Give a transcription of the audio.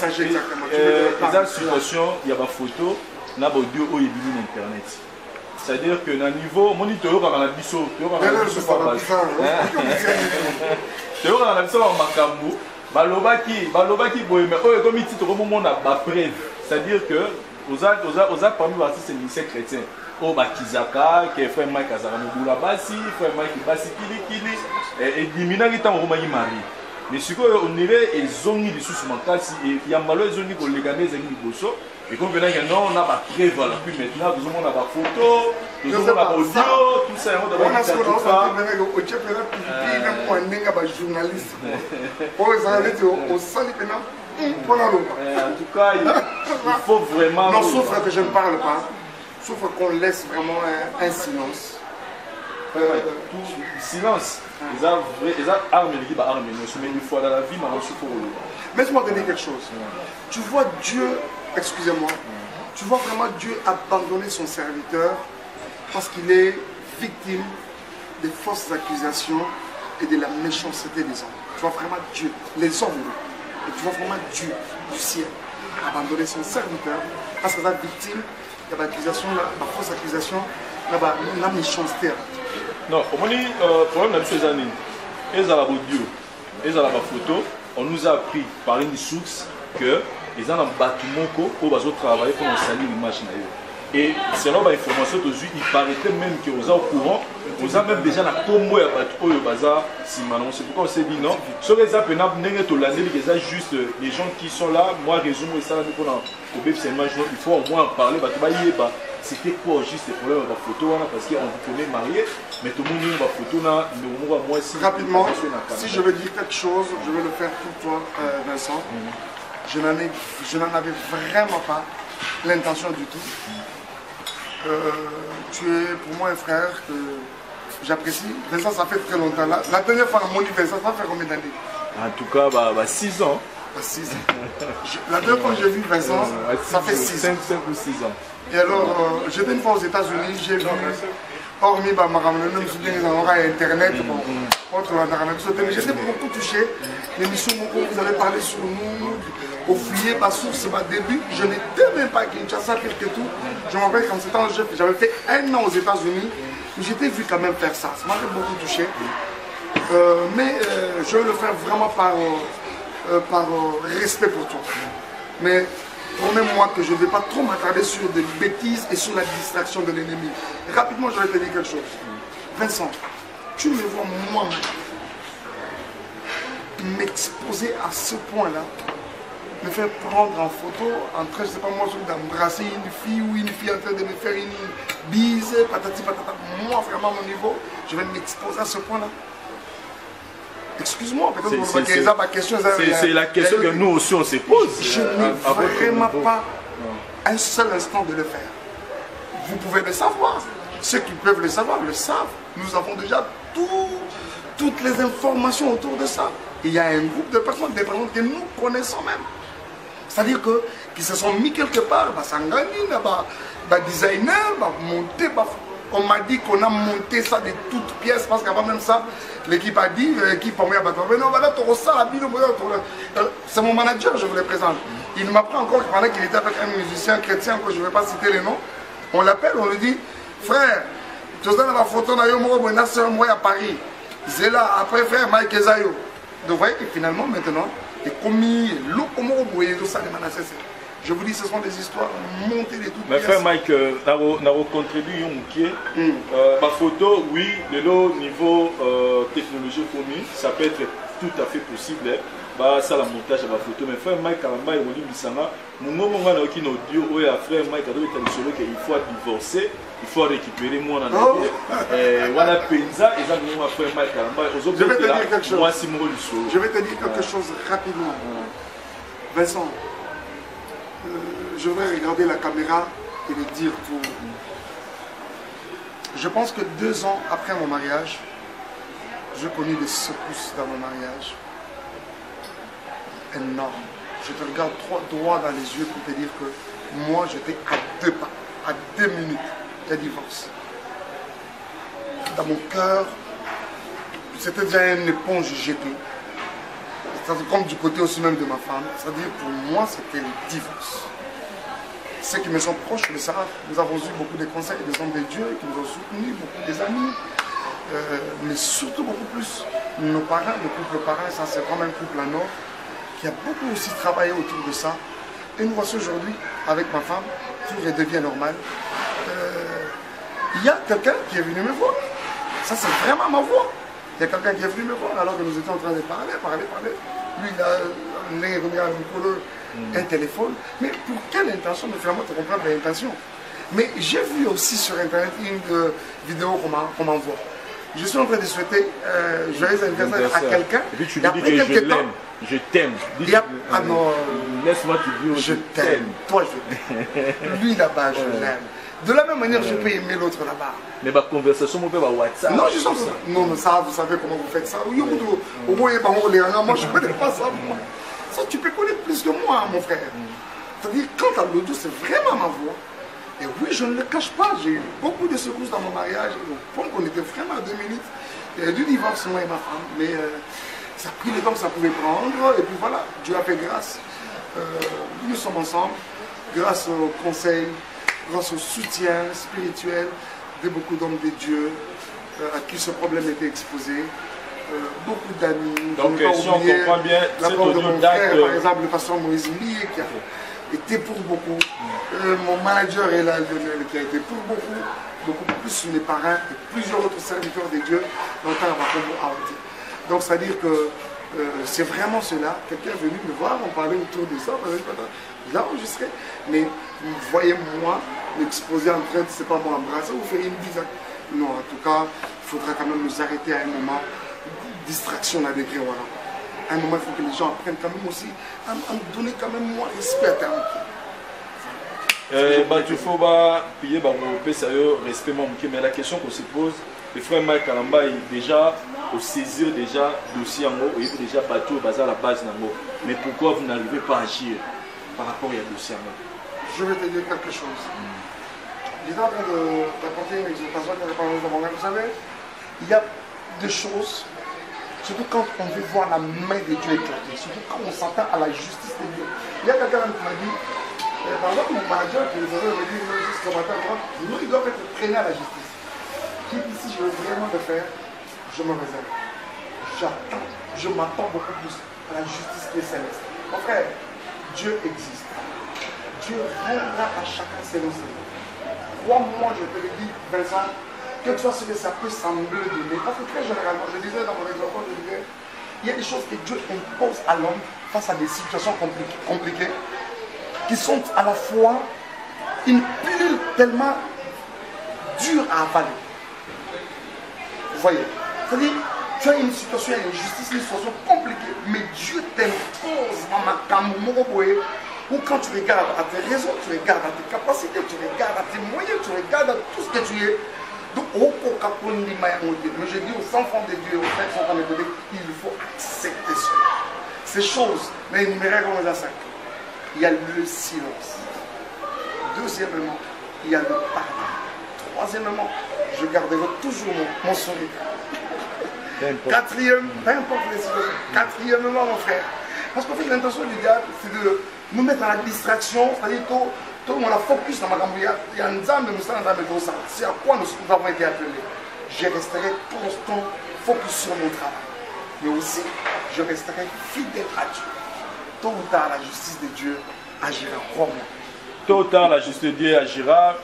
s'agit exactement? Dans la situation, il y a des photos, il y a des audio qui sont sur Internet. C'est-à-dire que dans le niveau, mon ito yoka na biso, yoka na biso pa ba. Yoka na biso ba makambo, balobaki boye mais oyo comme titre comme mon na ba preuve. C'est-à-dire que oza parmi les artistes lycée chrétien. O ba kizaka, que frère Mike azara mobula basi, frère Mike basi kili et dimina kita ngoma yi mari. Mais ce qu'on dirait ezongi lisusu makasi et ya malo ezongi ko leganeza ngi boso. Et comme maintenant, on a ma preuve, voilà. Puis maintenant, nous avons ma photo, nous avons ma audio, tout ça. On a ce qu'on a journaliste. En tout cas, il faut vraiment. Non, sauf que je ne parle pas, sauf qu'on laisse vraiment un silence. Silence. Ils ont armé l'équipe à armer. Mais une fois dans la vie, maintenant, je suis. Laisse-moi te dire quelque chose. Tu vois Dieu. Excusez-moi, tu vois vraiment Dieu abandonner son serviteur parce qu'il est victime des fausses accusations et de la méchanceté des hommes. Tu vois vraiment Dieu, les hommes, et tu vois vraiment Dieu du ciel abandonner son serviteur parce qu'il est victime de l'accusation, la fausse accusation, la méchanceté. Non, au moins, le problème de ces années, ils ont la audio, ils ont la photo, on nous a appris par une source que ils ont un bâtiment où ils ont travaillé pour salir l'image. Et selon l'information, il paraît même que vous êtes au courant, vous avez même déjà la combo à Bazar Simanon. C'est pourquoi on s'est dit non. Sur les appels, c'est juste les gens qui sont là. Moi, résume ça, il faut au moins en parler. C'était quoi juste le problème de la photo parce qu'on vous connaît marié, mais tout le monde a une photo. Rapidement, si je veux dire quelque chose, je vais le faire pour toi, Vincent. Je n'en avais vraiment pas l'intention du tout. Tu es pour moi un frère que j'apprécie. Vincent, ça fait très longtemps. La dernière fois, mon Vincent, ça fait combien d'années? En tout cas, 6 ans. 6 ans. La dernière fois que j'ai vu Vincent, ça fait 6 ans. 5 ou 6 ans. Et alors, j'étais une fois aux États-Unis, j'ai vu, hormis Internet, j'étais beaucoup touché. L'émission où vous avez parlé sur nous, au fouiller ma source, ma début, je n'étais même pas à Kinshasa, quelque tout. Je me rappelle qu'en ce temps, j'avais fait 1 an aux États-Unis, mais j'étais vu quand même faire ça. Ça m'a beaucoup touché. Mais je vais le faire vraiment par respect pour toi. Mais promets-moi que je ne vais pas trop m'attarder sur des bêtises et sur la distraction de l'ennemi. Rapidement, je vais te dire quelque chose. Vincent, tu me vois moi-même m'exposer à ce point-là, me faire prendre en photo, en train, je ne sais pas moi, d'embrasser une fille ou une fille en train de me faire une bise, patati patata. Moi, vraiment, à mon niveau, je vais m'exposer à ce point-là. Excuse-moi, peut-être que ma question. C'est la question que nous aussi on se pose. Je n'ai vraiment pas un seul instant de le faire. Vous pouvez le savoir. Ceux qui peuvent le savoir le savent. Nous avons déjà toutes les informations autour de ça. Il y a un groupe de personnes, des personnes que nous connaissons même. C'est-à-dire qu'ils se sont mis quelque part, Sangani, designer, monter. On m'a dit qu'on a monté ça de toutes pièces parce qu'avant même ça, l'équipe a dit, l'équipe a dit, c'est mon manager, je vous le présente. Il m'apprend encore pendant qu'il était avec un musicien chrétien, que je ne vais pas citer les noms, on l'appelle, on lui dit, frère, tu as la photo à Paris. C'est là, après frère Mike Ezayo. Donc vous voyez que finalement, maintenant, et commis, je vous dis, ce sont des histoires montées de toutes pièces. Mais frère Mike, nous avons contribué ma photo, oui, de l'au niveau technologie commis, ça peut être tout à fait possible. Ça la montage de ma photo. Mais frère Mike, Kalamba et Woli Bissanga, mon moment où on a aucun audio, où frère Mike a dit qu'il faut divorcer, il faut récupérer moi dans la vie. Voilà Penza, et ça, mon frère Mike Kalamba. Je vais te dire quelque chose. Moi, Simon Lusso. Je vais te dire quelque chose rapidement. Vincent. Je vais regarder la caméra et le dire tout. Je pense que 2 ans après mon mariage, j'ai connu des secousses dans mon mariage énormes. Je te regarde droit dans les yeux pour te dire que moi j'étais à 2 pas, à 2 minutes de divorce. Dans mon cœur, c'était déjà une éponge jetée. comme du côté aussi même de ma femme, c'est-à-dire pour moi c'était le divorce. Ceux qui me sont proches le savent, nous avons eu beaucoup de conseils des hommes de Dieu qui nous ont soutenus, beaucoup des amis, mais surtout beaucoup plus nos parents, le couple parent, ça c'est vraiment un couple à nord, qui a beaucoup aussi travaillé autour de ça. Et nous voici aujourd'hui avec ma femme, tout redevient normal. Il y a quelqu'un qui est venu me voir, ça c'est vraiment ma voix. Il y a quelqu'un qui est venu me voir alors que nous étions en train de parler. Lui, il a remis à un téléphone. Mais pour quelle intention? Mais finalement, tu comprends l'intention. Mais j'ai vu aussi sur Internet une vidéo qu'on m'envoie. Je suis en train de souhaiter joyeux anniversaire à quelqu'un. Et puis tu lui dis que je l'aime, je t'aime. Ah non, laisse-moi te dire je t'aime. Toi, je t'aime. Lui là-bas, je l'aime. De la même manière, je peux aimer l'autre là-bas. Mais ma conversation, mon père, va WhatsApp. Non, je sens ça. Non, mais ça, vous savez comment vous faites ça. Moi, je ne connais pas ça. Ça, tu peux connaître plus que moi, mon frère. C'est-à-dire, quant à l'audio, c'est vraiment ma voix. Et oui, je ne le cache pas. J'ai eu beaucoup de secousses dans mon mariage. On était vraiment à 2 minutes. Il y a eu du divorce, moi et ma femme. Mais ça a pris le temps que ça pouvait prendre. Et puis voilà, Dieu a fait grâce. Nous sommes ensemble. Grâce au conseil, grâce au soutien spirituel de beaucoup d'hommes de Dieu à qui ce problème était exposé. Beaucoup d'amis. Donc, si on comprend bien, la part de mon frère, par exemple, le pasteur Moïse Mie, qui a été pour beaucoup. Mon manager est là, qui a été pour beaucoup plus mes parents et plusieurs autres serviteurs de Dieu dans le temps à donc, c'est-à-dire que c'est vraiment cela. Quelqu'un est venu me voir, on parlait autour de ça, il a enregistré. Mais voyez-moi m'exposer en train de, c'est pas moi, embrasser ou faire une bise. Non, en tout cas, il faudra quand même nous arrêter à un moment. Distraction à degré, voilà. À un moment, il faut que les gens apprennent quand même aussi à me donner quand même moins respect à terme. Il faut payer mon sérieux respect, mais la question qu'on se pose, le frère Mike Kalamba est déjà au saisir déjà dossier en haut, il est déjà battu au bazar à la base en haut. Mais pourquoi vous n'arrivez pas à agir par rapport à dossier en haut? Je vais te dire quelque chose. J'étais en train d'apporter une exhortation que vous savez, il y a des choses, surtout quand on veut voir la main de Dieu éclater, surtout quand on s'attend à la justice de Dieu. Il y a quelqu'un qui m'a dit, par exemple, mon manager qui nous avait dit, nous, ils doivent être traînés à la justice. J'ai dit, si je veux vraiment le faire, je me réserve. J'attends, je m'attends beaucoup plus à la justice qui est céleste. Mon frère, Dieu existe. Dieu rendra à chacun ses noms. Crois-moi, je te le dis, Vincent, que tu vois ce que ça peut sembler donner. Parce que très généralement, je disais dans mon exemple, il y a des choses que Dieu impose à l'homme face à des situations compliquées qui sont à la fois une pilule tellement dure à avaler. Vous voyez? C'est-à-dire, tu as une situation, une justice, une situation compliquée, mais Dieu t'impose dans ma camoufle. Ou quand tu regardes à tes raisons, tu regardes à tes capacités, tu regardes à tes moyens, tu regardes à tout ce que tu es. Donc, mais je dis aux enfants de Dieu, aux frères qui sont en train de dire, il faut accepter cela. Ces choses, mais énumérées comme ça, il y a le silence. Deuxièmement, il y a le pardon. Troisièmement, je garderai toujours mon sourire. Quatrièmement, peu importe les situations. Quatrièmement, mon frère, parce qu'en fait, l'intention du diable, c'est de nous mettre dans la distraction, c'est-à-dire tout le monde a focus dans ma gambouille. Il y a un zam de Moussa, c'est à quoi nous avons été appelés. Je resterai constant, focus sur mon travail. Mais aussi, je resterai fidèle à Dieu. Tôt ou tard, la justice de Dieu agira. Crois-moi. Tôt ou tard, la justice de Dieu agira.